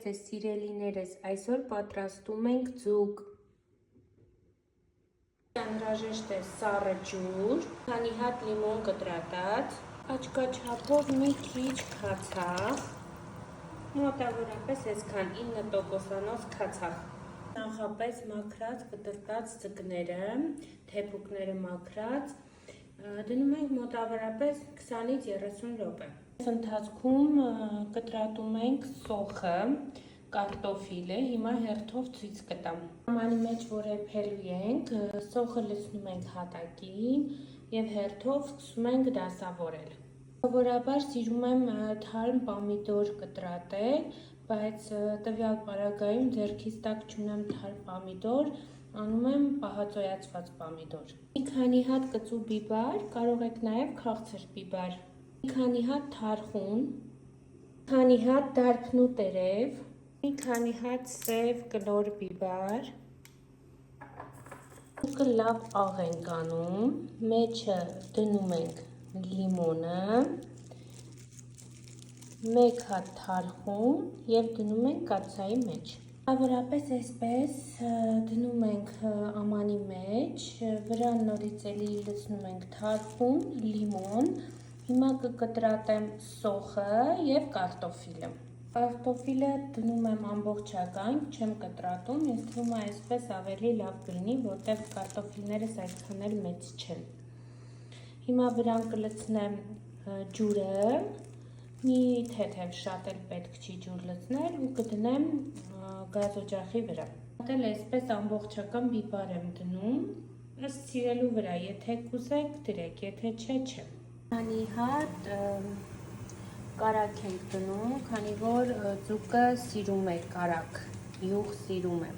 Ձեզ սիրելիներս, այսօր պատրաստում ենք ձուկ։ Անհրաժեշտ է սառը ջուր, քանի հատ լիմոն կտրատած, աչքաչափով մի քիչ քացախ, մոտավորապես այսքան 9%-անոց քացախ։ Նախապես մաքրած կտրտած ձկները, թեփուկները մաքրած, դնում ենք մոտավորապես 20-ից 30 րոպե։ Ընթացքում կտրատում ենք սոխը, կարտոֆիլը, հիմա հերթով ցույց կտամ։ Ամանի մեջ որ եփելու ենք, սոխը լցնում ենք հատակին եւ հերթով սկսում ենք դասավորել։ Սովորաբար սիրում եմ թարմ պամիդոր կտրատել, բայց տվյալ պարագայում ձեռքից տակ չունեմ թարմ պամիդոր, անում եմ պահածոյացված պամիդոր։ Մի քանի հատ կծու բիբար, կարող եք նաեւ քաղցր բիբար, մի քանի հատ թարխուն, քանի հատ դարբնու տերև, մի քանի հատ սև կլոր բիբար, ձուկը լավ աղ ենք անում, մեջը դնում ենք լիմոնը, 1 հատ թարխուն եւ դնում ենք կաթսայի մեջ։Ավորապես այսպես դնում ենք ամանի մեջ, վրան նորից էլի լցնում ենք թարխուն, լիմոն, հիմա կկտրատեմ սոխը եւ կարտոֆիլը։ Կարտոֆիլը դնում եմ ամբողջական, չեմ կտրատում, ինձ թվում է այսպես ավելի լավ կլինի, որտեղ կարտոֆիլներս այդքան էլ մեծ չեն։ Հիմա վրան կլցնեմ ջուրը, մի թեթև, շատ էլ պետք չի ջուր լցնել ու կդնեմ գազօջախի վրա։ Դել այսպես ամբողջական բիբար եմ դնում, ըստ սիրելու վրա, եթե կուզեք դրեք, եթե չէ, չէ։ Քանի հատ կարագ ենք դնում, քանի որ ձուկը սիրում է կարագ, յուղ սիրում է։